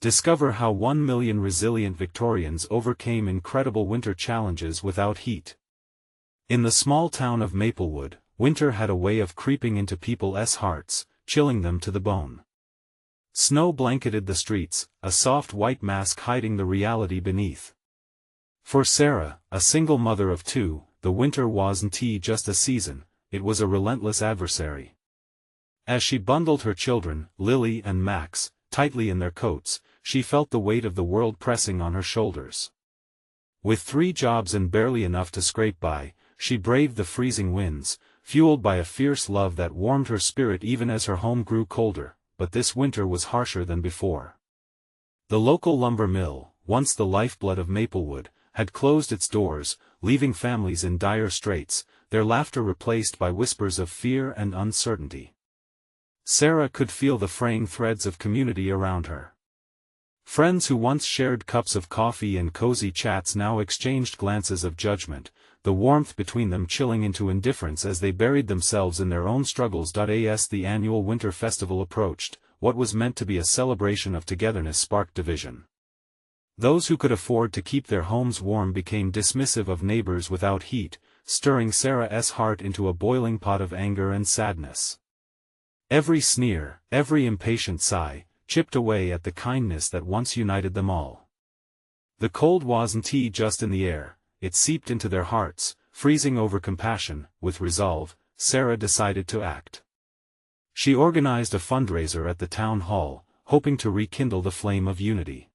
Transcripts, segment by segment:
Discover how 1 million resilient Victorians overcame incredible winter challenges without heat. In the small town of Maplewood, winter had a way of creeping into people's hearts, chilling them to the bone. Snow blanketed the streets, a soft white mask hiding the reality beneath. For Sarah, a single mother of two, the winter wasn't just a season, it was a relentless adversary. As she bundled her children, Lily and Max, tightly in their coats, she felt the weight of the world pressing on her shoulders. With 3 jobs and barely enough to scrape by, she braved the freezing winds, fueled by a fierce love that warmed her spirit even as her home grew colder, but this winter was harsher than before. The local lumber mill, once the lifeblood of Maplewood, had closed its doors, leaving families in dire straits, their laughter replaced by whispers of fear and uncertainty. Sarah could feel the fraying threads of community around her. Friends who once shared cups of coffee and cozy chats now exchanged glances of judgment, the warmth between them chilling into indifference as they buried themselves in their own struggles. As the annual winter festival approached, what was meant to be a celebration of togetherness sparked division. Those who could afford to keep their homes warm became dismissive of neighbors without heat, stirring Sarah's heart into a boiling pot of anger and sadness. Every sneer, every impatient sigh, chipped away at the kindness that once united them all. The cold wasn't just in the air, it seeped into their hearts, freezing over compassion. With resolve, Sarah decided to act. She organized a fundraiser at the town hall, hoping to rekindle the flame of unity.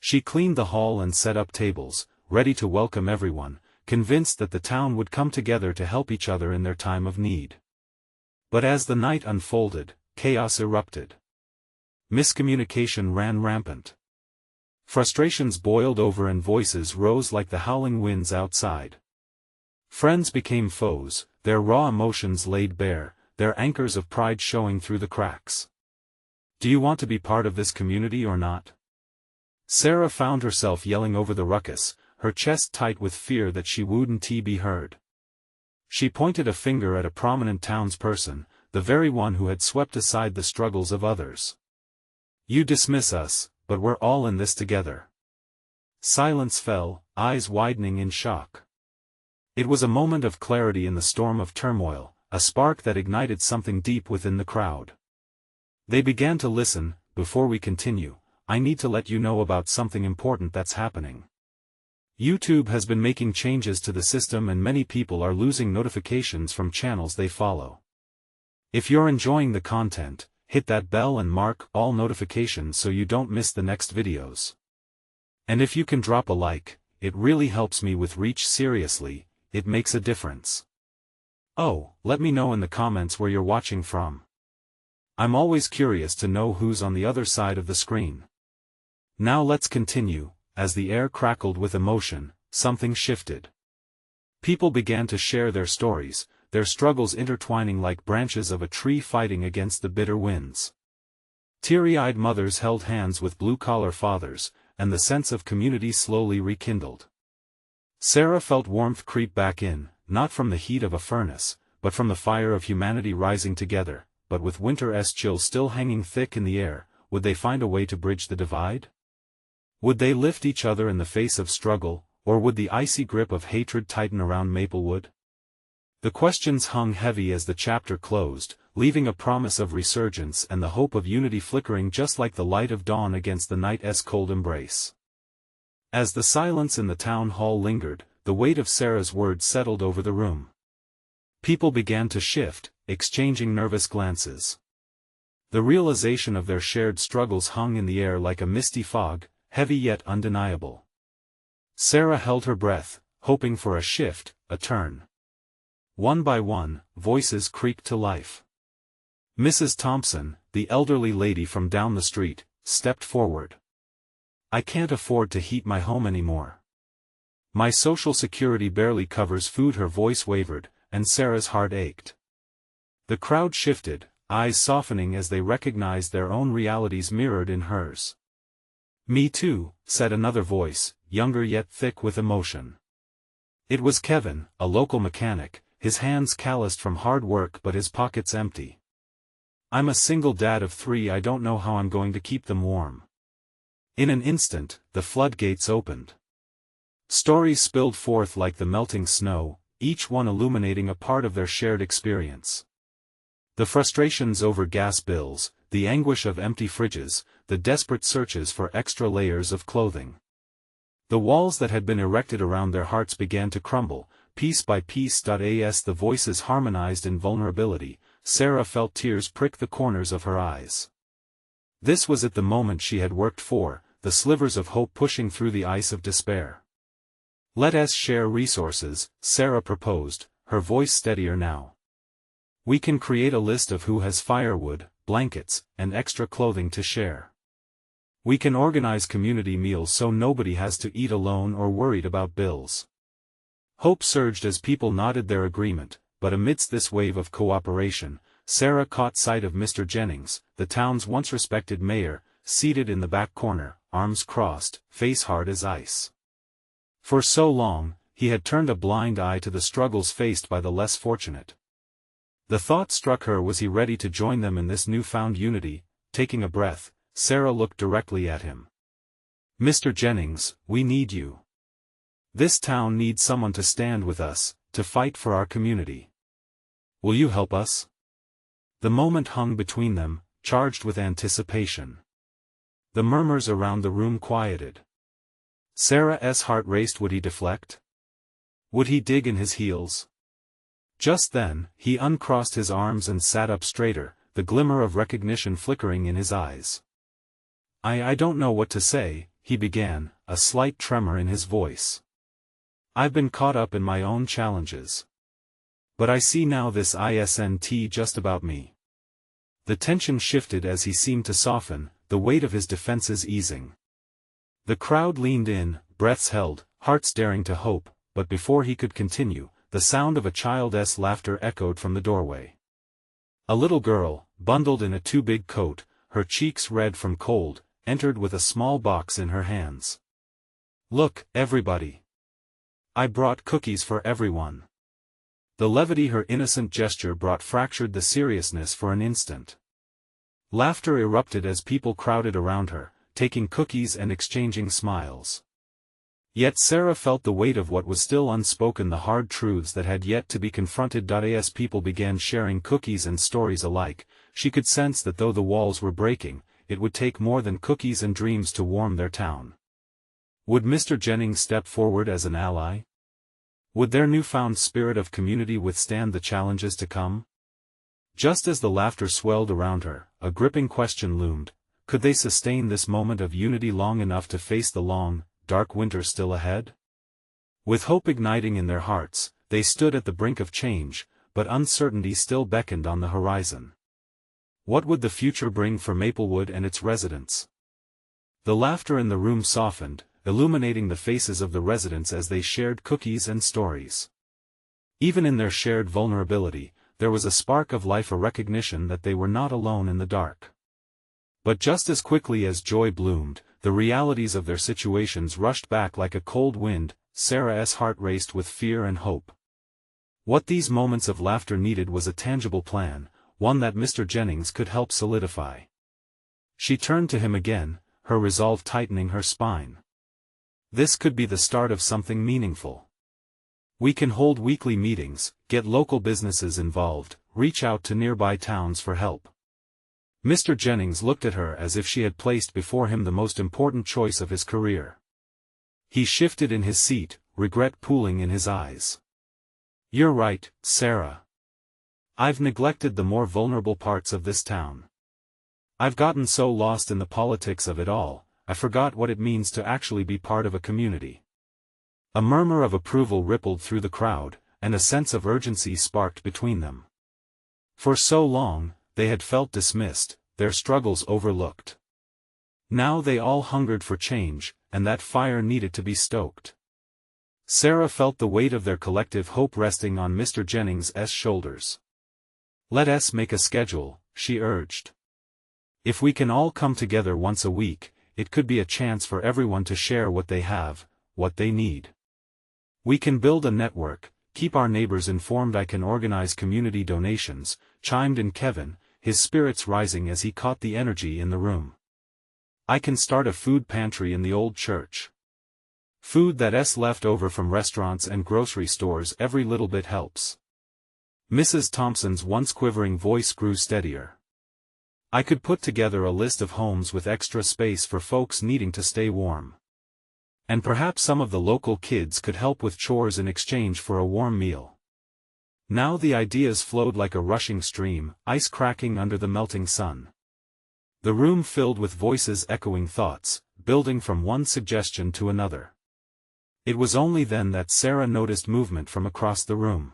She cleaned the hall and set up tables, ready to welcome everyone, convinced that the town would come together to help each other in their time of need. But as the night unfolded, chaos erupted. Miscommunication ran rampant. Frustrations boiled over and voices rose like the howling winds outside. Friends became foes, their raw emotions laid bare, their anchors of pride showing through the cracks. Do you want to be part of this community or not? Sarah found herself yelling over the ruckus, her chest tight with fear that she wouldn't be heard. She pointed a finger at a prominent townsperson, the very one who had swept aside the struggles of others. You dismiss us, but we're all in this together. Silence fell, eyes widening in shock. It was a moment of clarity in the storm of turmoil, a spark that ignited something deep within the crowd. They began to listen. Before we continue, I need to let you know about something important that's happening. YouTube has been making changes to the system and many people are losing notifications from channels they follow. If you're enjoying the content, hit that bell and mark all notifications so you don't miss the next videos. And if you can drop a like, it really helps me with reach. Seriously, it makes a difference. Oh, let me know in the comments where you're watching from. I'm always curious to know who's on the other side of the screen. Now let's continue. As the air crackled with emotion, something shifted. People began to share their stories, their struggles intertwining like branches of a tree fighting against the bitter winds. Teary-eyed mothers held hands with blue-collar fathers, and the sense of community slowly rekindled. Sarah felt warmth creep back in, not from the heat of a furnace, but from the fire of humanity rising together. But with winter's chill still hanging thick in the air, would they find a way to bridge the divide? Would they lift each other in the face of struggle, or would the icy grip of hatred tighten around Maplewood? The questions hung heavy as the chapter closed, leaving a promise of resurgence and the hope of unity flickering just like the light of dawn against the night's cold embrace. As the silence in the town hall lingered, the weight of Sarah's words settled over the room. People began to shift, exchanging nervous glances. The realization of their shared struggles hung in the air like a misty fog, heavy yet undeniable. Sarah held her breath, hoping for a shift, a turn. One by one, voices creaked to life. Mrs. Thompson, the elderly lady from down the street, stepped forward. I can't afford to heat my home anymore. My social security barely covers food. Her voice wavered, and Sarah's heart ached. The crowd shifted, eyes softening as they recognized their own realities mirrored in hers. Me too, said another voice, younger yet thick with emotion. It was Kevin, a local mechanic, his hands calloused from hard work but his pockets empty. I'm a single dad of 3. I don't know how I'm going to keep them warm. In an instant, the floodgates opened. Stories spilled forth like the melting snow, each one illuminating a part of their shared experience. The frustrations over gas bills, the anguish of empty fridges, the desperate searches for extra layers of clothing. The walls that had been erected around their hearts began to crumble, piece by piece. As the voices harmonized in vulnerability, Sarah felt tears prick the corners of her eyes. This was at the moment she had worked for, the slivers of hope pushing through the ice of despair. "Let us share resources," Sarah proposed, her voice steadier now. "We can create a list of who has firewood, blankets, and extra clothing to share. We can organize community meals so nobody has to eat alone or worried about bills." Hope surged as people nodded their agreement, but amidst this wave of cooperation, Sarah caught sight of Mr. Jennings, the town's once respected mayor, seated in the back corner, arms crossed, face hard as ice. For so long, he had turned a blind eye to the struggles faced by the less fortunate. The thought struck her, was he ready to join them in this newfound unity? Taking a breath, Sarah looked directly at him. "Mr. Jennings, we need you. This town needs someone to stand with us, to fight for our community. Will you help us?" The moment hung between them, charged with anticipation. The murmurs around the room quieted. Sarah's heart raced. Would he deflect? Would he dig in his heels? Just then, he uncrossed his arms and sat up straighter, the glimmer of recognition flickering in his eyes. I don't know what to say," he began, a slight tremor in his voice. "I've been caught up in my own challenges. But I see now this isn't just about me." The tension shifted as he seemed to soften, the weight of his defenses easing. The crowd leaned in, breaths held, hearts daring to hope, but before he could continue, the sound of a child's laughter echoed from the doorway. A little girl, bundled in a too-big coat, her cheeks red from cold, entered with a small box in her hands. "Look, everybody. I brought cookies for everyone." The levity her innocent gesture brought fractured the seriousness for an instant. Laughter erupted as people crowded around her, taking cookies and exchanging smiles. Yet Sarah felt the weight of what was still unspoken, the hard truths that had yet to be confronted. As people began sharing cookies and stories alike, she could sense that though the walls were breaking, it would take more than cookies and dreams to warm their town. Would Mr. Jennings step forward as an ally? Would their newfound spirit of community withstand the challenges to come? Just as the laughter swelled around her, a gripping question loomed: could they sustain this moment of unity long enough to face the long, dark winter still ahead? With hope igniting in their hearts, they stood at the brink of change, but uncertainty still beckoned on the horizon. What would the future bring for Maplewood and its residents? The laughter in the room softened, illuminating the faces of the residents as they shared cookies and stories. Even in their shared vulnerability, there was a spark of life, a recognition that they were not alone in the dark. But just as quickly as joy bloomed, the realities of their situations rushed back like a cold wind. Sarah's heart raced with fear and hope. What these moments of laughter needed was a tangible plan, one that Mr. Jennings could help solidify. She turned to him again, her resolve tightening her spine. This could be the start of something meaningful. We can hold weekly meetings, get local businesses involved, reach out to nearby towns for help. Mr. Jennings looked at her as if she had placed before him the most important choice of his career. He shifted in his seat, regret pooling in his eyes. "You're right, Sarah. I've neglected the more vulnerable parts of this town. I've gotten so lost in the politics of it all, I forgot what it means to actually be part of a community." A murmur of approval rippled through the crowd, and a sense of urgency sparked between them. For so long, they had felt dismissed, their struggles overlooked. Now they all hungered for change, and that fire needed to be stoked. Sarah felt the weight of their collective hope resting on Mr. Jennings' shoulders. "Let us make a schedule," she urged. "If we can all come together once a week, it could be a chance for everyone to share what they have, what they need. We can build a network, keep our neighbors informed. I can organize community donations," chimed in Kevin, his spirits rising as he caught the energy in the room. I can start a food pantry in the old church. Food that's left over from restaurants and grocery stores, every little bit helps. Mrs. Thompson's once quivering voice grew steadier. I could put together a list of homes with extra space for folks needing to stay warm. And perhaps some of the local kids could help with chores in exchange for a warm meal. Now the ideas flowed like a rushing stream, ice cracking under the melting sun. The room filled with voices echoing thoughts, building from one suggestion to another. It was only then that Sarah noticed movement from across the room.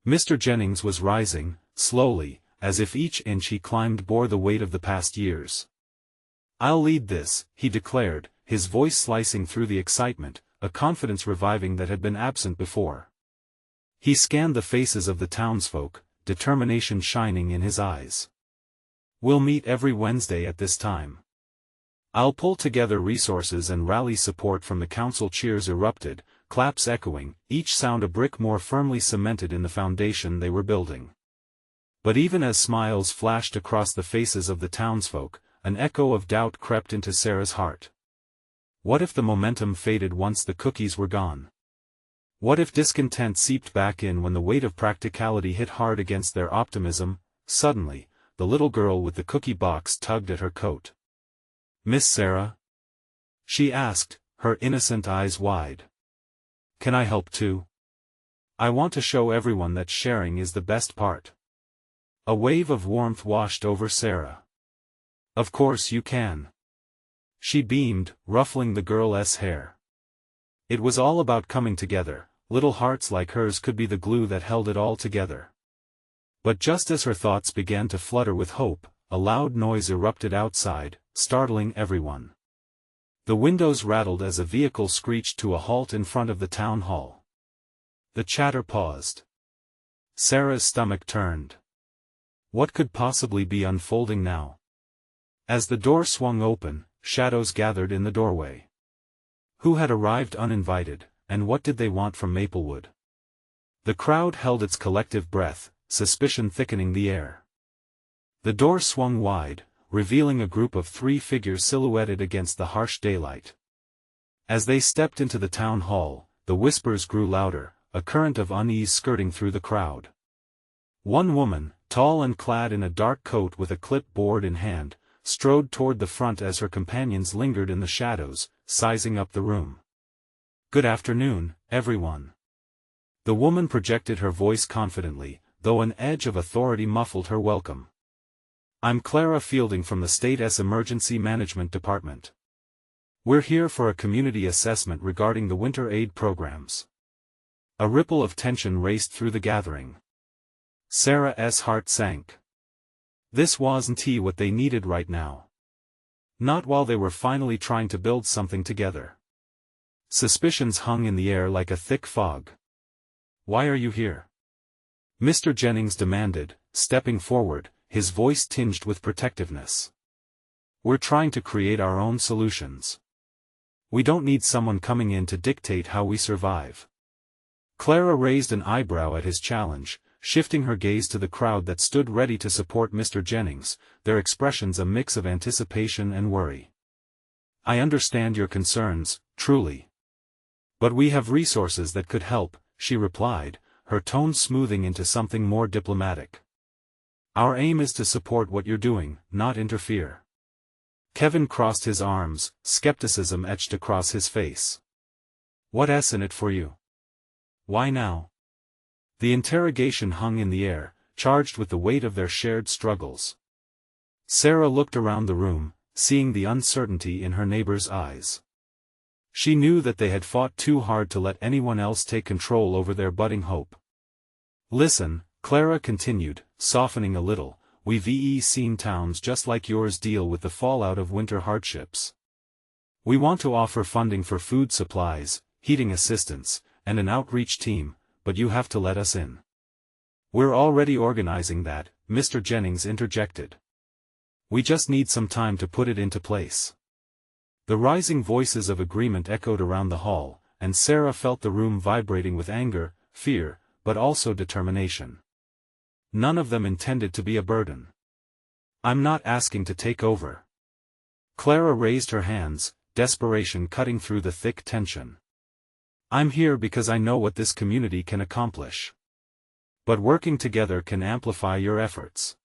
Mr. Jennings was rising, slowly, as if each inch he climbed bore the weight of the past years. "I'll lead this," he declared, his voice slicing through the excitement, a confidence reviving that had been absent before. He scanned the faces of the townsfolk, determination shining in his eyes. "We'll meet every Wednesday at this time. I'll pull together resources and rally support from the council." Cheers erupted, claps echoing, each sound a brick more firmly cemented in the foundation they were building. But even as smiles flashed across the faces of the townsfolk, an echo of doubt crept into Sarah's heart. What if the momentum faded once the cookies were gone? What if discontent seeped back in when the weight of practicality hit hard against their optimism? Suddenly, the little girl with the cookie box tugged at her coat. "Miss Sarah?" she asked, her innocent eyes wide. "Can I help too? I want to show everyone that sharing is the best part." A wave of warmth washed over Sarah. "Of course you can." She beamed, ruffling the girl's hair. It was all about coming together. Little hearts like hers could be the glue that held it all together. But just as her thoughts began to flutter with hope, a loud noise erupted outside, startling everyone. The windows rattled as a vehicle screeched to a halt in front of the town hall. The chatter paused. Sarah's stomach turned. What could possibly be unfolding now? As the door swung open, shadows gathered in the doorway. Who had arrived uninvited, and what did they want from Maplewood? The crowd held its collective breath, suspicion thickening the air. The door swung wide, revealing a group of 3 figures silhouetted against the harsh daylight. As they stepped into the town hall, the whispers grew louder, a current of unease skirting through the crowd. One woman, tall and clad in a dark coat with a clipboard in hand, strode toward the front as her companions lingered in the shadows, sizing up the room. "Good afternoon, everyone." The woman projected her voice confidently, though an edge of authority muffled her welcome. "I'm Clara Fielding from the State's Emergency Management Department. We're here for a community assessment regarding the winter aid programs." A ripple of tension raced through the gathering. Sarah's heart sank. This wasn't what they needed right now. Not while they were finally trying to build something together. Suspicions hung in the air like a thick fog. "Why are you here?" Mr. Jennings demanded, stepping forward, his voice tinged with protectiveness. "We're trying to create our own solutions. We don't need someone coming in to dictate how we survive." Clara raised an eyebrow at his challenge, shifting her gaze to the crowd that stood ready to support Mr. Jennings, their expressions a mix of anticipation and worry. "I understand your concerns, truly. But we have resources that could help," she replied, her tone smoothing into something more diplomatic. "Our aim is to support what you're doing, not interfere." Kevin crossed his arms, skepticism etched across his face. "What's in it for you? Why now?" The interrogation hung in the air, charged with the weight of their shared struggles. Sarah looked around the room, seeing the uncertainty in her neighbors' eyes. She knew that they had fought too hard to let anyone else take control over their budding hope. "Listen," Clara continued, softening a little, "we've seen towns just like yours deal with the fallout of winter hardships. We want to offer funding for food supplies, heating assistance, and an outreach team, but you have to let us in." "We're already organizing that," Mr. Jennings interjected. "We just need some time to put it into place." The rising voices of agreement echoed around the hall, and Sarah felt the room vibrating with anger, fear, but also determination. None of them intended to be a burden. "I'm not asking to take over. Clara raised her hands, desperation cutting through the thick tension. I'm here because I know what this community can accomplish. But working together can amplify your efforts.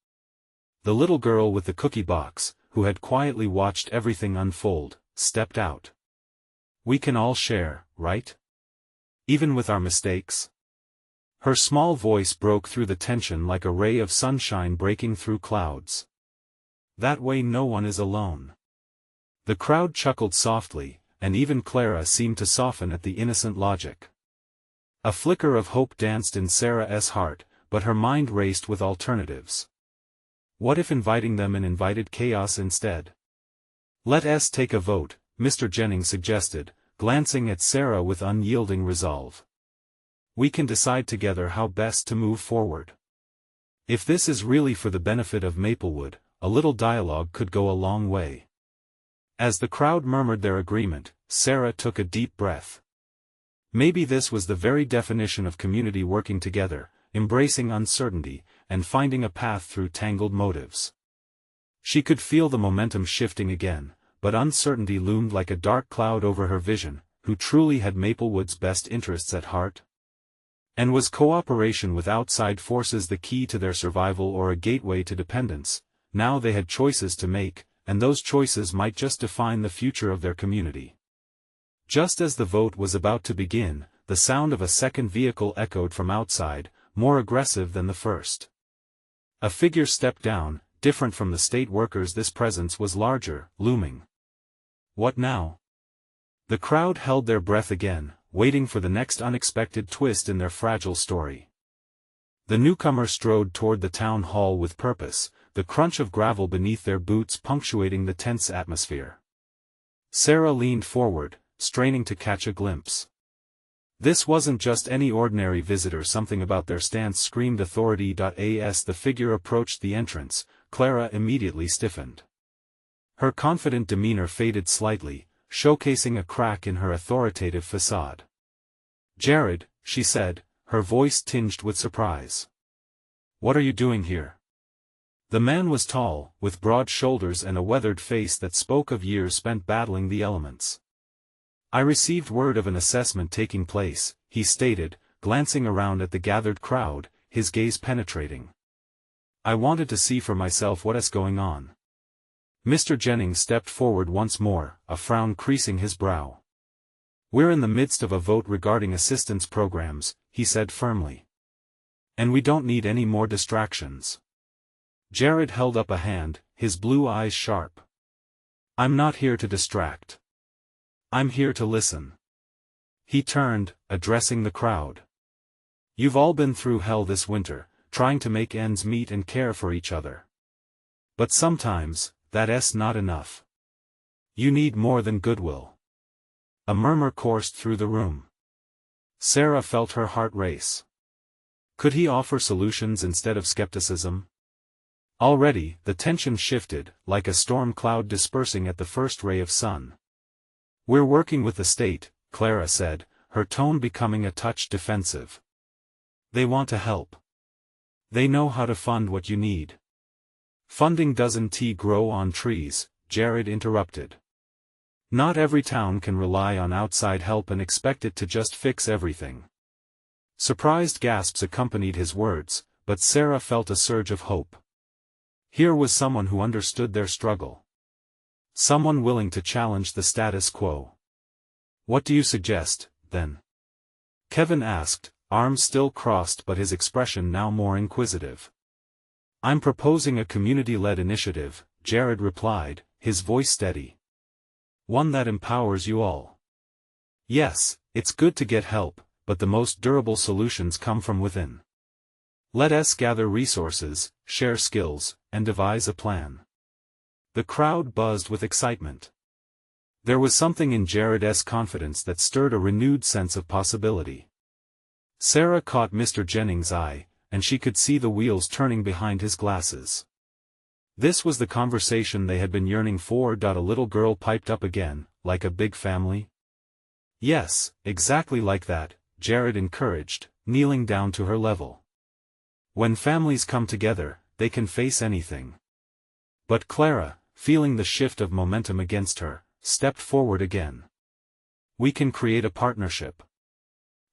The little girl with the cookie box, who had quietly watched everything unfold, stepped out. We can all share, right? Even with our mistakes? Her small voice broke through the tension like a ray of sunshine breaking through clouds. That way no one is alone. The crowd chuckled softly, and even Clara seemed to soften at the innocent logic. A flicker of hope danced in Sarah's heart, but her mind raced with alternatives. What if inviting them in invited chaos instead? Let us take a vote, Mr. Jennings suggested, glancing at Sarah with unyielding resolve. We can decide together how best to move forward. If this is really for the benefit of Maplewood, a little dialogue could go a long way. As the crowd murmured their agreement, Sarah took a deep breath. Maybe this was the very definition of community working together, embracing uncertainty, and finding a path through tangled motives. She could feel the momentum shifting again, but uncertainty loomed like a dark cloud over her vision. Who truly had Maplewood's best interests at heart? And was cooperation with outside forces the key to their survival or a gateway to dependence? Now they had choices to make, and those choices might just define the future of their community. Just as the vote was about to begin, the sound of a second vehicle echoed from outside, more aggressive than the first. A figure stepped down, different from the state workers. This presence was larger, looming. What now? The crowd held their breath again, waiting for the next unexpected twist in their fragile story. The newcomer strode toward the town hall with purpose, the crunch of gravel beneath their boots punctuating the tense atmosphere. Sarah leaned forward, straining to catch a glimpse. This wasn't just any ordinary visitor. Something about their stance screamed authority. As the figure approached the entrance, Clara immediately stiffened. Her confident demeanor faded slightly, showcasing a crack in her authoritative facade. Jared, she said, her voice tinged with surprise. What are you doing here? The man was tall, with broad shoulders and a weathered face that spoke of years spent battling the elements. I received word of an assessment taking place, he stated, glancing around at the gathered crowd, his gaze penetrating. I wanted to see for myself what is going on. Mr. Jennings stepped forward once more, a frown creasing his brow. We're in the midst of a vote regarding assistance programs, he said firmly. And we don't need any more distractions. Jared held up a hand, his blue eyes sharp. I'm not here to distract. I'm here to listen. He turned, addressing the crowd. You've all been through hell this winter, trying to make ends meet and care for each other. But sometimes, that's not enough. You need more than goodwill. A murmur coursed through the room. Sarah felt her heart race. Could he offer solutions instead of skepticism? Already, the tension shifted, like a storm cloud dispersing at the first ray of sun. We're working with the state, Clara said, her tone becoming a touch defensive. They want to help. They know how to fund what you need. Funding doesn't grow on trees, Jared interrupted. Not every town can rely on outside help and expect it to just fix everything. Surprised gasps accompanied his words, but Sarah felt a surge of hope. Here was someone who understood their struggle. Someone willing to challenge the status quo. What do you suggest, then? Kevin asked, arms still crossed but his expression now more inquisitive. I'm proposing a community-led initiative, Jared replied, his voice steady. One that empowers you all. Yes, it's good to get help, but the most durable solutions come from within. Let us gather resources, share skills, and devise a plan. The crowd buzzed with excitement. There was something in Jared's confidence that stirred a renewed sense of possibility. Sarah caught Mr. Jennings' eye, and she could see the wheels turning behind his glasses. This was the conversation they had been yearning for. A little girl piped up again, like a big family. Yes, exactly like that, Jared encouraged, kneeling down to her level. When families come together, they can face anything. But Clara, feeling the shift of momentum against her, stepped forward again. We can create a partnership.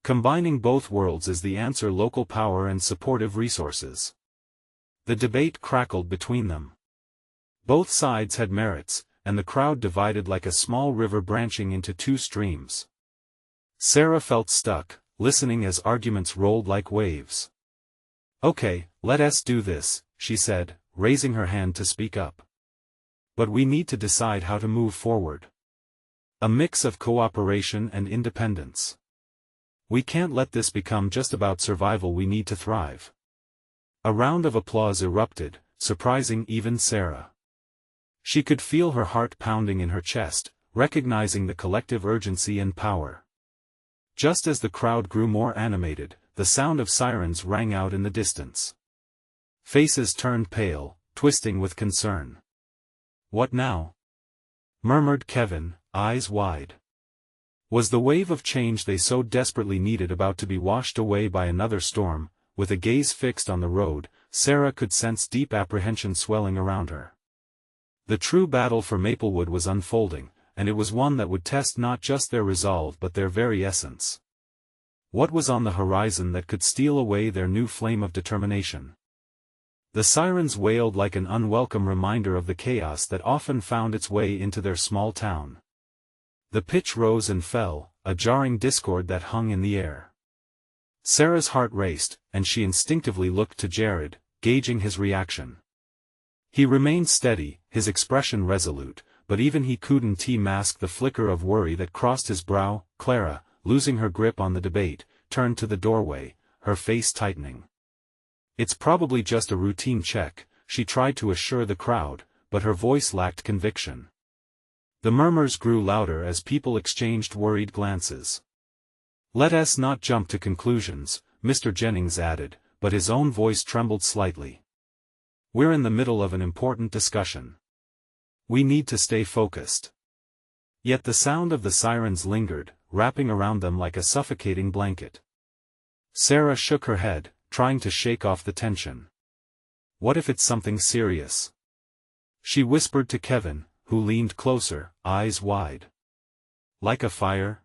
Combining both worlds is the answer: local power and supportive resources. The debate crackled between them. Both sides had merits, and the crowd divided like a small river branching into two streams. Sarah felt stuck, listening as arguments rolled like waves. "Okay, let us do this," she said, raising her hand to speak up. "But we need to decide how to move forward. A mix of cooperation and independence. We can't let this become just about survival, we need to thrive." A round of applause erupted, surprising even Sarah. She could feel her heart pounding in her chest, recognizing the collective urgency and power. Just as the crowd grew more animated, the sound of sirens rang out in the distance. Faces turned pale, twisting with concern. "What now?" murmured Kevin, eyes wide. Was the wave of change they so desperately needed about to be washed away by another storm? With a gaze fixed on the road, Sarah could sense deep apprehension swelling around her. The true battle for Maplewood was unfolding, and it was one that would test not just their resolve but their very essence. What was on the horizon that could steal away their new flame of determination? The sirens wailed like an unwelcome reminder of the chaos that often found its way into their small town. The pitch rose and fell, a jarring discord that hung in the air. Sarah's heart raced, and she instinctively looked to Jared, gauging his reaction. He remained steady, his expression resolute, but even he couldn't mask the flicker of worry that crossed his brow. Clara, losing her grip on the debate, turned to the doorway, her face tightening. "It's probably just a routine check," she tried to assure the crowd, but her voice lacked conviction. The murmurs grew louder as people exchanged worried glances. "Let us not jump to conclusions," Mr. Jennings added, but his own voice trembled slightly. "We're in the middle of an important discussion. We need to stay focused." Yet the sound of the sirens lingered, wrapping around them like a suffocating blanket. Sarah shook her head, trying to shake off the tension. "What if it's something serious?" she whispered to Kevin, who leaned closer, eyes wide. "Like a fire?"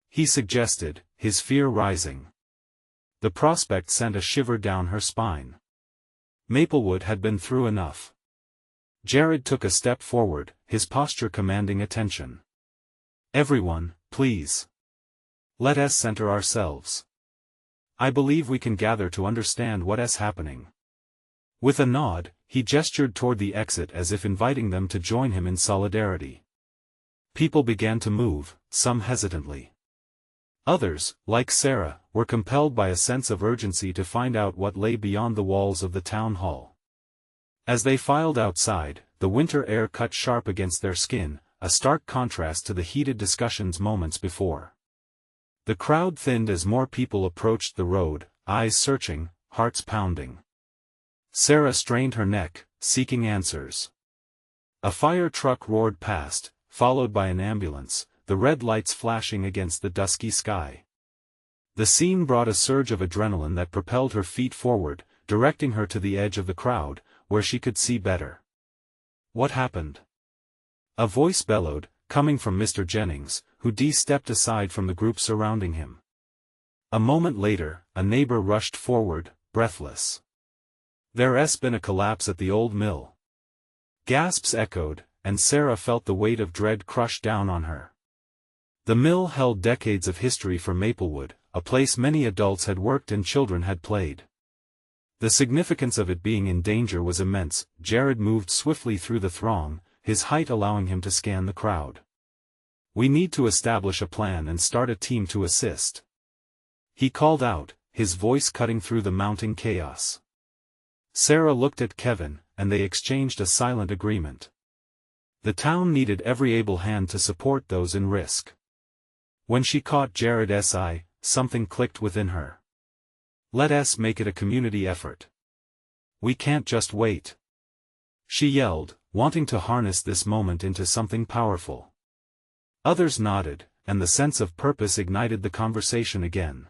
he suggested, his fear rising. The prospect sent a shiver down her spine. Maplewood had been through enough. Jared took a step forward, his posture commanding attention. "Everyone, please. Let us center ourselves. I believe we can gather to understand what is happening." With a nod, he gestured toward the exit as if inviting them to join him in solidarity. People began to move, some hesitantly. Others, like Sarah, were compelled by a sense of urgency to find out what lay beyond the walls of the town hall. As they filed outside, the winter air cut sharp against their skin, a stark contrast to the heated discussions moments before. The crowd thinned as more people approached the road, eyes searching, hearts pounding. Sarah strained her neck, seeking answers. A fire truck roared past, followed by an ambulance, the red lights flashing against the dusky sky. The scene brought a surge of adrenaline that propelled her feet forward, directing her to the edge of the crowd, where she could see better. "What happened?" a voice bellowed, coming from Mr. Jennings, who stepped aside from the group surrounding him. A moment later, a neighbor rushed forward, breathless. "There's been a collapse at the old mill." Gasps echoed, and Sarah felt the weight of dread crush down on her. The mill held decades of history for Maplewood, a place many adults had worked and children had played. The significance of it being in danger was immense. Jared moved swiftly through the throng, his height allowing him to scan the crowd. "We need to establish a plan and start a team to assist," he called out, his voice cutting through the mounting chaos. Sarah looked at Kevin, and they exchanged a silent agreement. The town needed every able hand to support those in risk. When she caught Jared's eye, something clicked within her. "Let us make it a community effort. We can't just wait," she yelled, wanting to harness this moment into something powerful. Others nodded, and the sense of purpose ignited the conversation again.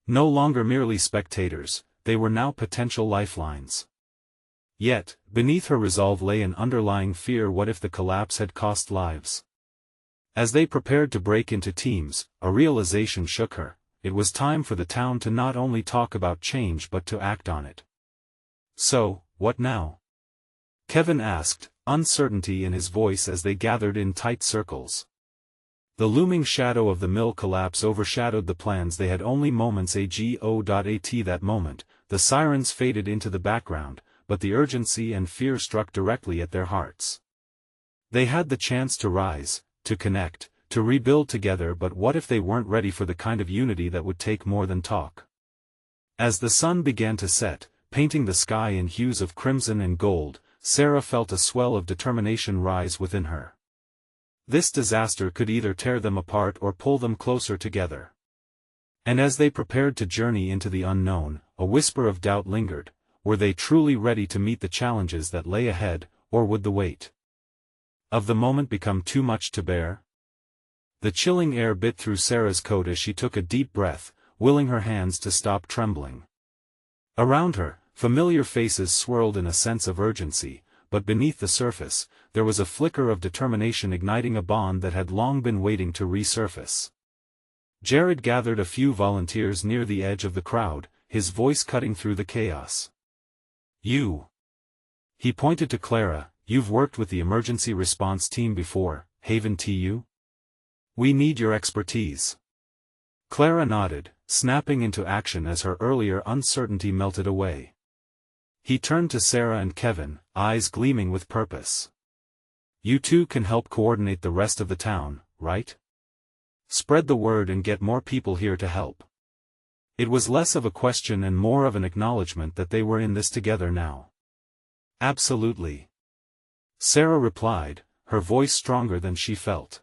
No longer merely spectators, they were now potential lifelines. Yet, beneath her resolve lay an underlying fear: what if the collapse had cost lives? As they prepared to break into teams, a realization shook her: it was time for the town to not only talk about change but to act on it. So, what now? Kevin asked, uncertainty in his voice as they gathered in tight circles. The looming shadow of the mill collapse overshadowed the plans they had only moments ago. At that moment, the sirens faded into the background, but the urgency and fear struck directly at their hearts. They had the chance to rise, to connect, to rebuild together, but what if they weren't ready for the kind of unity that would take more than talk? As the sun began to set, painting the sky in hues of crimson and gold, Sarah felt a swell of determination rise within her. This disaster could either tear them apart or pull them closer together. And as they prepared to journey into the unknown, a whisper of doubt lingered: were they truly ready to meet the challenges that lay ahead, or would the weight of the moment become too much to bear? The chilling air bit through Sarah's coat as she took a deep breath, willing her hands to stop trembling. Around her, familiar faces swirled in a sense of urgency, but beneath the surface, there was a flicker of determination igniting a bond that had long been waiting to resurface. Jared gathered a few volunteers near the edge of the crowd, his voice cutting through the chaos. "You." He pointed to Clara. "You've worked with the emergency response team before, haven't you? We need your expertise." Clara nodded, snapping into action as her earlier uncertainty melted away. He turned to Sarah and Kevin, eyes gleaming with purpose. "You two can help coordinate the rest of the town, right? Spread the word and get more people here to help." It was less of a question and more of an acknowledgement that they were in this together now. "Absolutely," Sarah replied, her voice stronger than she felt.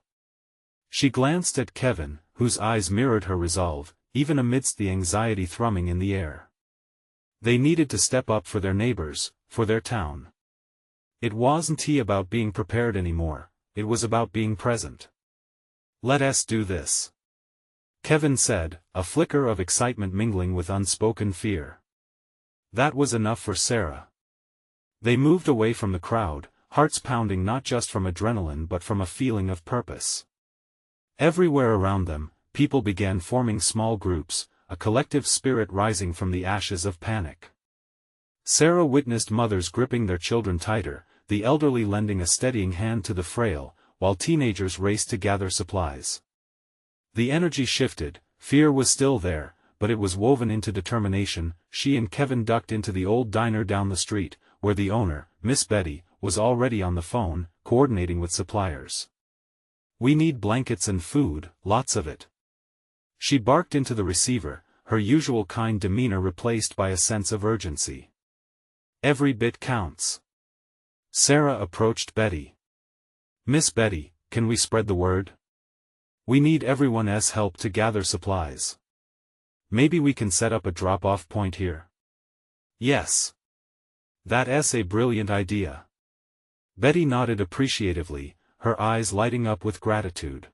She glanced at Kevin, whose eyes mirrored her resolve, even amidst the anxiety thrumming in the air. They needed to step up for their neighbors, for their town. It wasn't about being prepared anymore, it was about being present. "Let us do this," Kevin said, a flicker of excitement mingling with unspoken fear. That was enough for Sarah. They moved away from the crowd, hearts pounding not just from adrenaline but from a feeling of purpose. Everywhere around them, people began forming small groups, a collective spirit rising from the ashes of panic. Sarah witnessed mothers gripping their children tighter, the elderly lending a steadying hand to the frail, while teenagers raced to gather supplies. The energy shifted, fear was still there, but it was woven into determination. She and Kevin ducked into the old diner down the street, where the owner, Miss Betty, was already on the phone, coordinating with suppliers. "We need blankets and food, lots of it." She barked into the receiver, her usual kind demeanor replaced by a sense of urgency. "Every bit counts." Sarah approached Betty. "Miss Betty, can we spread the word? We need everyone's help to gather supplies. Maybe we can set up a drop-off point here." "Yes. That's a brilliant idea." Betty nodded appreciatively, her eyes lighting up with gratitude.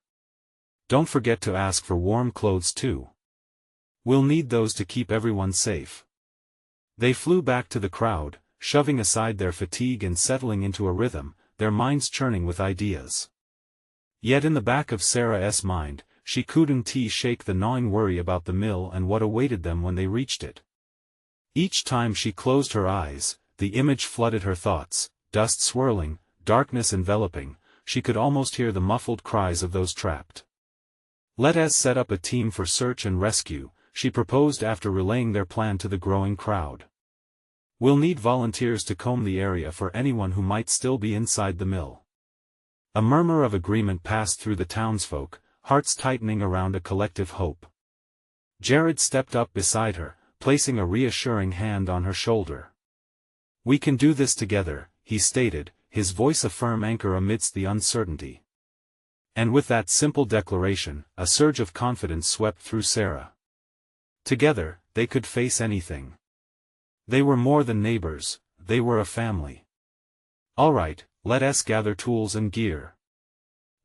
"Don't forget to ask for warm clothes too. We'll need those to keep everyone safe." They flew back to the crowd, shoving aside their fatigue and settling into a rhythm, their minds churning with ideas. Yet in the back of Sarah's mind, she couldn't shake the gnawing worry about the mill and what awaited them when they reached it. Each time she closed her eyes, the image flooded her thoughts, dust swirling, darkness enveloping. She could almost hear the muffled cries of those trapped. "Let us set up a team for search and rescue," she proposed after relaying their plan to the growing crowd. "We'll need volunteers to comb the area for anyone who might still be inside the mill." A murmur of agreement passed through the townsfolk, hearts tightening around a collective hope. Jared stepped up beside her, placing a reassuring hand on her shoulder. "We can do this together," he stated, his voice a firm anchor amidst the uncertainty. And with that simple declaration, a surge of confidence swept through Sarah. Together, they could face anything. They were more than neighbors, they were a family. "All right, let us gather tools and gear.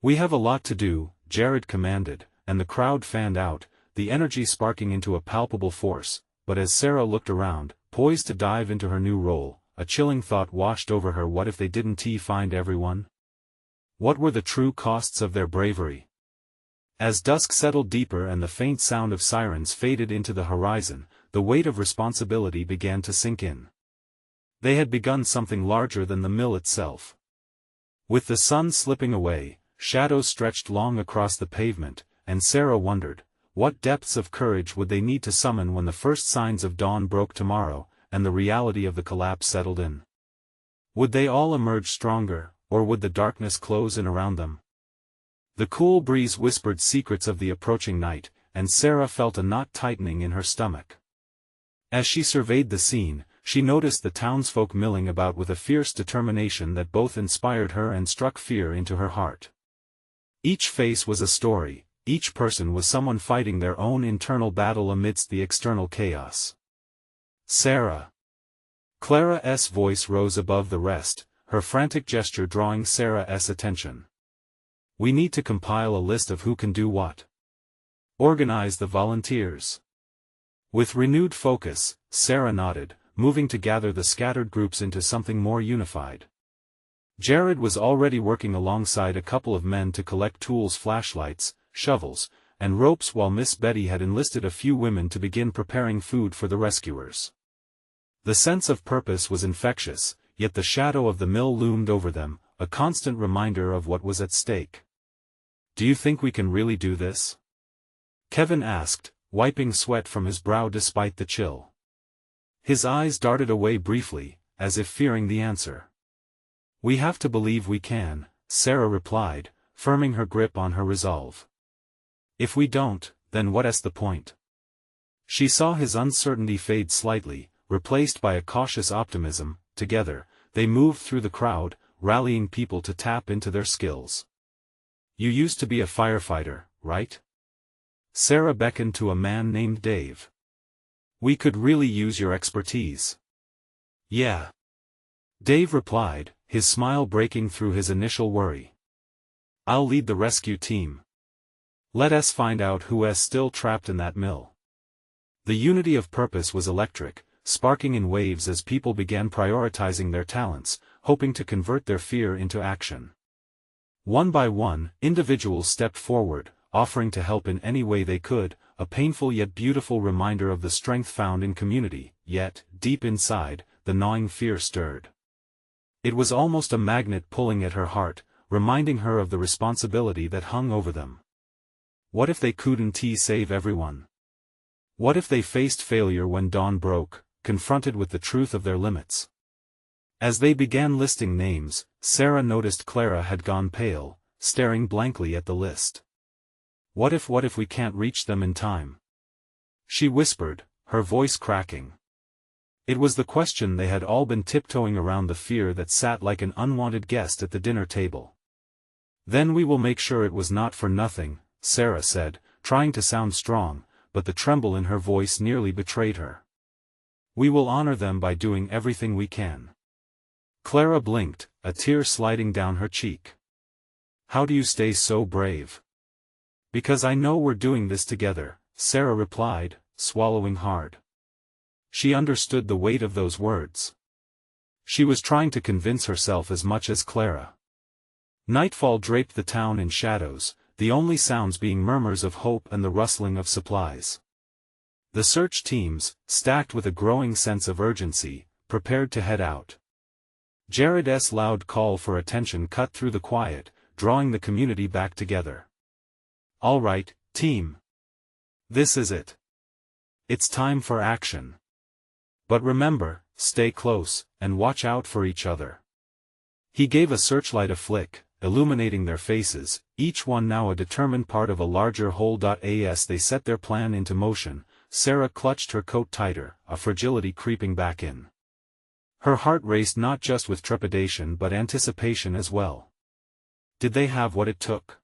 We have a lot to do," Jared commanded, and the crowd fanned out, the energy sparking into a palpable force. But as Sarah looked around, poised to dive into her new role, a chilling thought washed over her. What if they didn't find everyone? What were the true costs of their bravery? As dusk settled deeper and the faint sound of sirens faded into the horizon, the weight of responsibility began to sink in. They had begun something larger than the mill itself. With the sun slipping away, shadows stretched long across the pavement, and Sarah wondered, what depths of courage would they need to summon when the first signs of dawn broke tomorrow, and the reality of the collapse settled in? Would they all emerge stronger, or would the darkness close in around them? The cool breeze whispered secrets of the approaching night, and Sarah felt a knot tightening in her stomach. As she surveyed the scene, she noticed the townsfolk milling about with a fierce determination that both inspired her and struck fear into her heart. Each face was a story, each person was someone fighting their own internal battle amidst the external chaos. Sarah. Clara's voice rose above the rest, her frantic gesture drawing Sarah's attention. We need to compile a list of who can do what. Organize the volunteers. With renewed focus, Sarah nodded, moving to gather the scattered groups into something more unified. Jared was already working alongside a couple of men to collect tools, flashlights, shovels, and ropes, while Miss Betty had enlisted a few women to begin preparing food for the rescuers. The sense of purpose was infectious, yet the shadow of the mill loomed over them, a constant reminder of what was at stake. Do you think we can really do this? Kevin asked, wiping sweat from his brow despite the chill. His eyes darted away briefly, as if fearing the answer. We have to believe we can, Sarah replied, firming her grip on her resolve. If we don't, then what's the point? She saw his uncertainty fade slightly, replaced by a cautious optimism. Together, they moved through the crowd, rallying people to tap into their skills. You used to be a firefighter, right? Sarah beckoned to a man named Dave. We could really use your expertise. Yeah. Dave replied, his smile breaking through his initial worry. I'll lead the rescue team. Let us find out who's still trapped in that mill. The unity of purpose was electric, sparking in waves as people began prioritizing their talents, hoping to convert their fear into action. One by one, individuals stepped forward, offering to help in any way they could, a painful yet beautiful reminder of the strength found in community. Yet, deep inside, the gnawing fear stirred. It was almost a magnet pulling at her heart, reminding her of the responsibility that hung over them. What if they couldn't save everyone? What if they faced failure when dawn broke, confronted with the truth of their limits? As they began listing names, Sarah noticed Clara had gone pale, staring blankly at the list. What if we can't reach them in time? She whispered, her voice cracking. It was the question they had all been tiptoeing around, the fear that sat like an unwanted guest at the dinner table. Then we will make sure it was not for nothing, Sarah said, trying to sound strong, but the tremble in her voice nearly betrayed her. We will honor them by doing everything we can. Clara blinked, a tear sliding down her cheek. How do you stay so brave? Because I know we're doing this together, Sarah replied, swallowing hard. She understood the weight of those words. She was trying to convince herself as much as Clara. Nightfall draped the town in shadows, the only sounds being murmurs of hope and the rustling of supplies. The search teams, stacked with a growing sense of urgency, prepared to head out. Jared's loud call for attention cut through the quiet, drawing the community back together. All right, team. This is it. It's time for action. But remember, stay close, and watch out for each other. He gave a searchlight a flick, illuminating their faces, each one now a determined part of a larger whole. As they set their plan into motion, Sarah clutched her coat tighter, a fragility creeping back in. Her heart raced not just with trepidation but anticipation as well. Did they have what it took?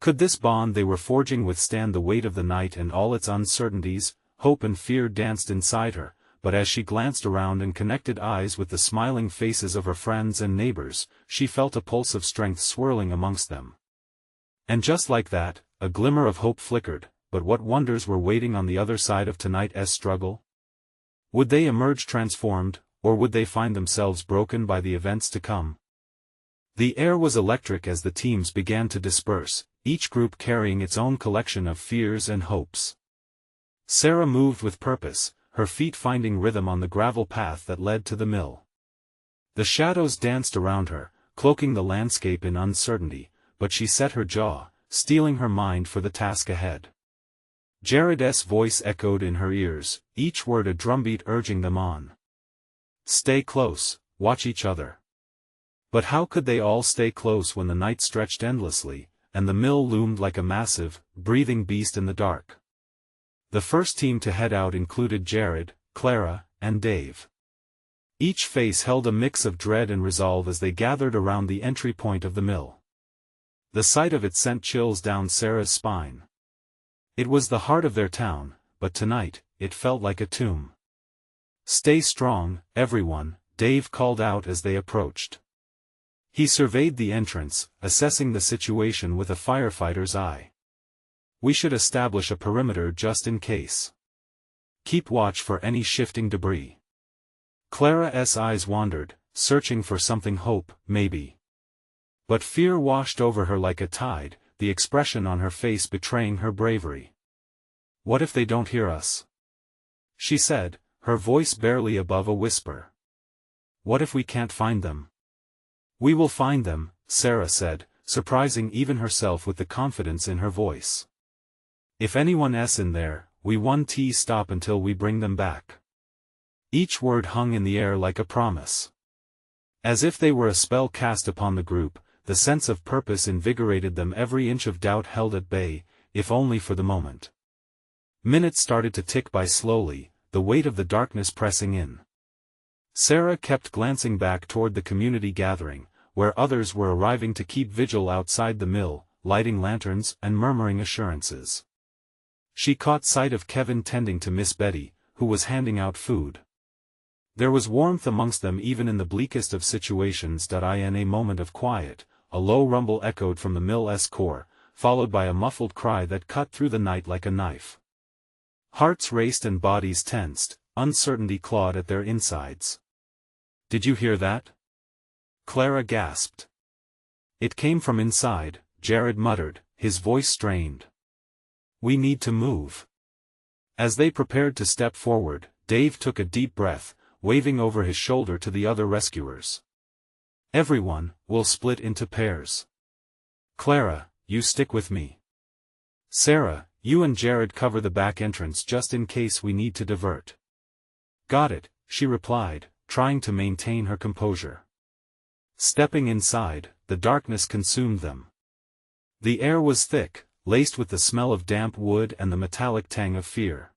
Could this bond they were forging withstand the weight of the night and all its uncertainties? Hope and fear danced inside her, but as she glanced around and connected eyes with the smiling faces of her friends and neighbors, she felt a pulse of strength swirling amongst them. And just like that, a glimmer of hope flickered. But what wonders were waiting on the other side of tonight's struggle? Would they emerge transformed, or would they find themselves broken by the events to come? The air was electric as the teams began to disperse, each group carrying its own collection of fears and hopes. Sarah moved with purpose, her feet finding rhythm on the gravel path that led to the mill. The shadows danced around her, cloaking the landscape in uncertainty, but she set her jaw, steeling her mind for the task ahead. Jared's voice echoed in her ears, each word a drumbeat urging them on. Stay close, watch each other. But how could they all stay close when the night stretched endlessly, and the mill loomed like a massive, breathing beast in the dark? The first team to head out included Jared, Clara, and Dave. Each face held a mix of dread and resolve as they gathered around the entry point of the mill. The sight of it sent chills down Sarah's spine. It was the heart of their town, but tonight, it felt like a tomb. Stay strong, everyone, Dave called out as they approached. He surveyed the entrance, assessing the situation with a firefighter's eye. We should establish a perimeter just in case. Keep watch for any shifting debris. Clara's eyes wandered, searching for something hope, maybe. But fear washed over her like a tide, the expression on her face betraying her bravery. What if they don't hear us? She said, her voice barely above a whisper. What if we can't find them? We will find them, Sarah said, surprising even herself with the confidence in her voice. If anyone's in there, we won't stop until we bring them back. Each word hung in the air like a promise. As if they were a spell cast upon the group, the sense of purpose invigorated them, every inch of doubt held at bay, if only for the moment. Minutes started to tick by slowly, the weight of the darkness pressing in. Sarah kept glancing back toward the community gathering, where others were arriving to keep vigil outside the mill, lighting lanterns and murmuring assurances. She caught sight of Kevin tending to Miss Betty, who was handing out food. There was warmth amongst them even in the bleakest of situations. In a moment of quiet, a low rumble echoed from the mill's core, followed by a muffled cry that cut through the night like a knife. Hearts raced and bodies tensed, uncertainty clawed at their insides. Did you hear that? Clara gasped. It came from inside, Jared muttered, his voice strained. We need to move. As they prepared to step forward, Dave took a deep breath, waving over his shoulder to the other rescuers. Everyone, will split into pairs. Clara, you stick with me. Sarah, you and Jared cover the back entrance just in case we need to divert. Got it, she replied, trying to maintain her composure. Stepping inside, the darkness consumed them. The air was thick, laced with the smell of damp wood and the metallic tang of fear.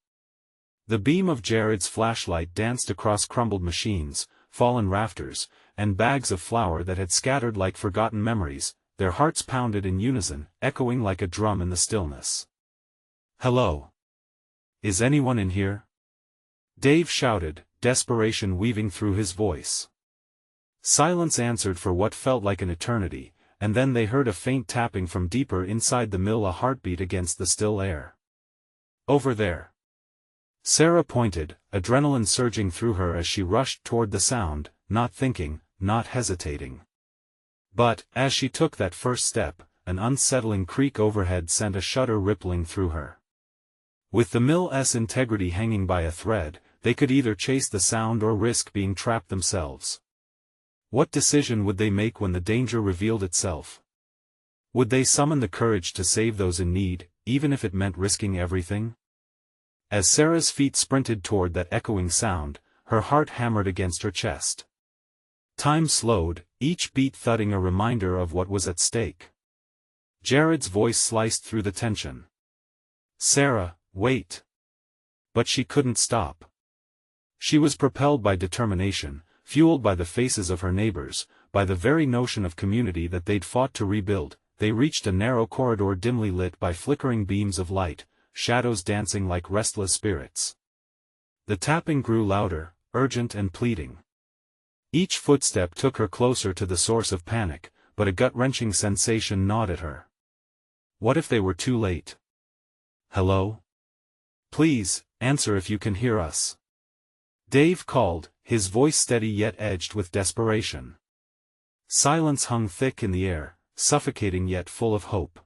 The beam of Jared's flashlight danced across crumbled machines, fallen rafters, and bags of flour that had scattered like forgotten memories. Their hearts pounded in unison, echoing like a drum in the stillness. Hello? Is anyone in here? Dave shouted, desperation weaving through his voice. Silence answered for what felt like an eternity, and then they heard a faint tapping from deeper inside the mill, a heartbeat against the still air. Over there. Sarah pointed, adrenaline surging through her as she rushed toward the sound, not thinking, not hesitating. But, as she took that first step, an unsettling creak overhead sent a shudder rippling through her. With the mill's integrity hanging by a thread, they could either chase the sound or risk being trapped themselves. What decision would they make when the danger revealed itself? Would they summon the courage to save those in need, even if it meant risking everything? As Sarah's feet sprinted toward that echoing sound, her heart hammered against her chest. Time slowed, each beat thudding a reminder of what was at stake. Jared's voice sliced through the tension. Sarah, wait. But she couldn't stop. She was propelled by determination, fueled by the faces of her neighbors, by the very notion of community that they'd fought to rebuild. They reached a narrow corridor dimly lit by flickering beams of light, shadows dancing like restless spirits. The tapping grew louder, urgent and pleading. Each footstep took her closer to the source of panic, but a gut-wrenching sensation gnawed at her. What if they were too late? Hello? Please, answer if you can hear us. Dave called, his voice steady yet edged with desperation. Silence hung thick in the air, suffocating yet full of hope.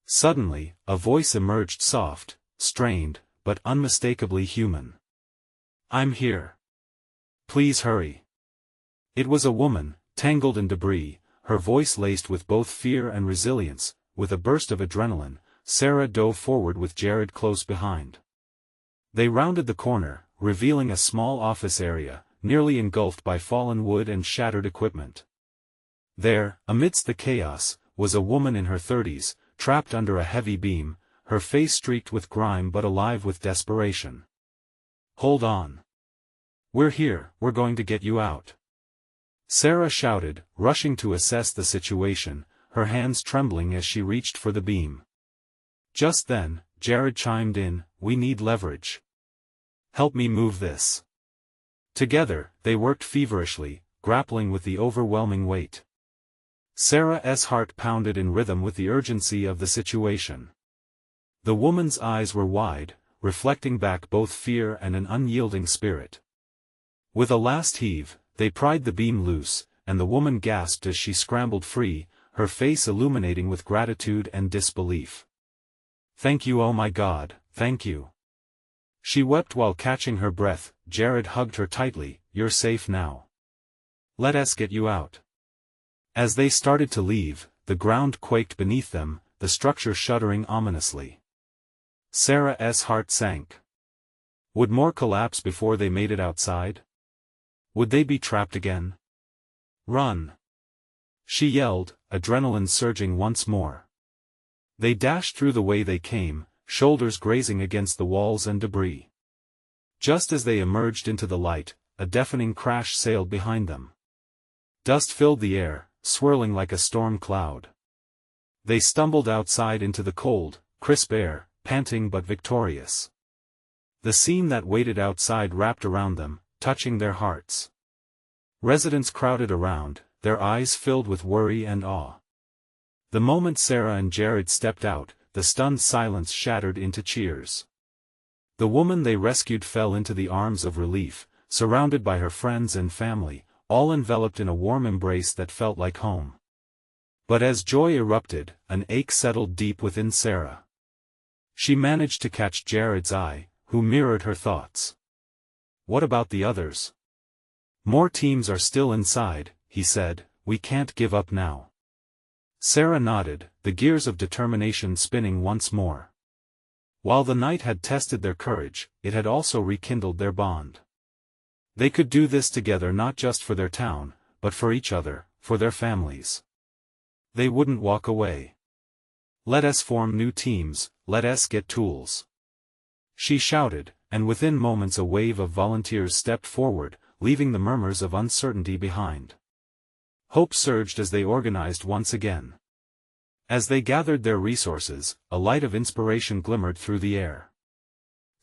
Suddenly, a voice emerged, soft, strained, but unmistakably human. "I'm here. Please hurry." It was a woman, tangled in debris, her voice laced with both fear and resilience. With a burst of adrenaline, Sarah dove forward with Jared close behind. They rounded the corner, revealing a small office area, nearly engulfed by fallen wood and shattered equipment. There, amidst the chaos, was a woman in her 30s, trapped under a heavy beam, her face streaked with grime but alive with desperation. "Hold on. We're here, we're going to get you out," Sarah shouted, rushing to assess the situation, her hands trembling as she reached for the beam. Just then, Jared chimed in, "We need leverage. Help me move this." Together, they worked feverishly, grappling with the overwhelming weight. Sarah's heart pounded in rhythm with the urgency of the situation. The woman's eyes were wide, reflecting back both fear and an unyielding spirit. With a last heave, they pried the beam loose, and the woman gasped as she scrambled free, her face illuminating with gratitude and disbelief. "Thank you, oh my God, thank you." She wept while catching her breath. Jared hugged her tightly. "You're safe now. Let us get you out." As they started to leave, the ground quaked beneath them, the structure shuddering ominously. Sarah's heart sank. Would more collapse before they made it outside? Would they be trapped again? "Run!" she yelled, adrenaline surging once more. They dashed through the way they came, shoulders grazing against the walls and debris. Just as they emerged into the light, a deafening crash sailed behind them. Dust filled the air, swirling like a storm cloud. They stumbled outside into the cold, crisp air, panting but victorious. The scene that waited outside wrapped around them, touching their hearts. Residents crowded around, their eyes filled with worry and awe. The moment Sarah and Jared stepped out, the stunned silence shattered into cheers. The woman they rescued fell into the arms of relief, surrounded by her friends and family, all enveloped in a warm embrace that felt like home. But as joy erupted, an ache settled deep within Sarah. She managed to catch Jared's eye, who mirrored her thoughts. "What about the others?" "More teams are still inside," he said, "we can't give up now." Sarah nodded, the gears of determination spinning once more. While the night had tested their courage, it had also rekindled their bond. They could do this together, not just for their town, but for each other, for their families. They wouldn't walk away. "Let us form new teams, let us get tools," she shouted, and within moments a wave of volunteers stepped forward, leaving the murmurs of uncertainty behind. Hope surged as they organized once again. As they gathered their resources, a light of inspiration glimmered through the air.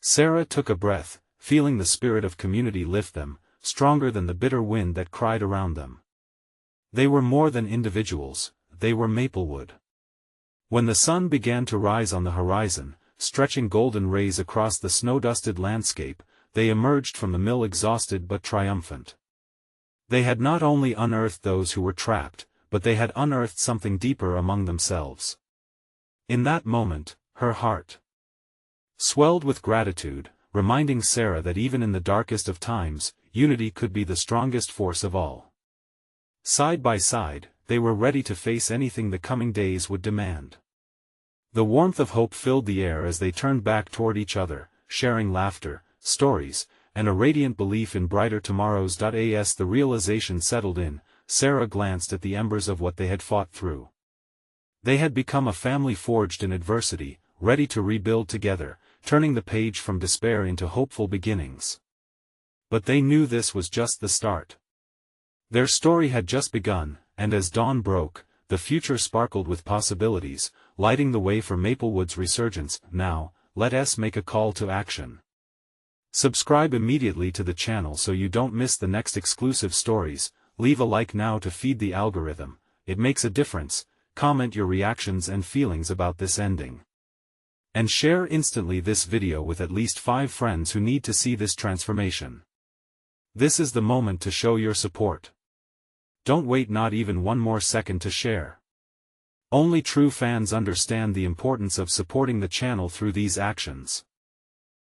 Sarah took a breath, feeling the spirit of community lift them, stronger than the bitter wind that cried around them. They were more than individuals, they were Maplewood. When the sun began to rise on the horizon, stretching golden rays across the snow-dusted landscape, they emerged from the mill exhausted but triumphant. They had not only unearthed those who were trapped, but they had unearthed something deeper among themselves. In that moment, her heart swelled with gratitude, reminding Sarah that even in the darkest of times, unity could be the strongest force of all. Side by side, they were ready to face anything the coming days would demand. The warmth of hope filled the air as they turned back toward each other, sharing laughter, stories, and a radiant belief in brighter tomorrows. As the realization settled in, Sarah glanced at the embers of what they had fought through. They had become a family forged in adversity, ready to rebuild together, turning the page from despair into hopeful beginnings. But they knew this was just the start. Their story had just begun, and as dawn broke, the future sparkled with possibilities, lighting the way for Maplewood's resurgence. Now, let us make a call to action. Subscribe immediately to the channel so you don't miss the next exclusive stories, leave a like now to feed the algorithm, it makes a difference, comment your reactions and feelings about this ending. And share instantly this video with at least 5 friends who need to see this transformation. This is the moment to show your support. Don't wait not even one more second to share. Only true fans understand the importance of supporting the channel through these actions.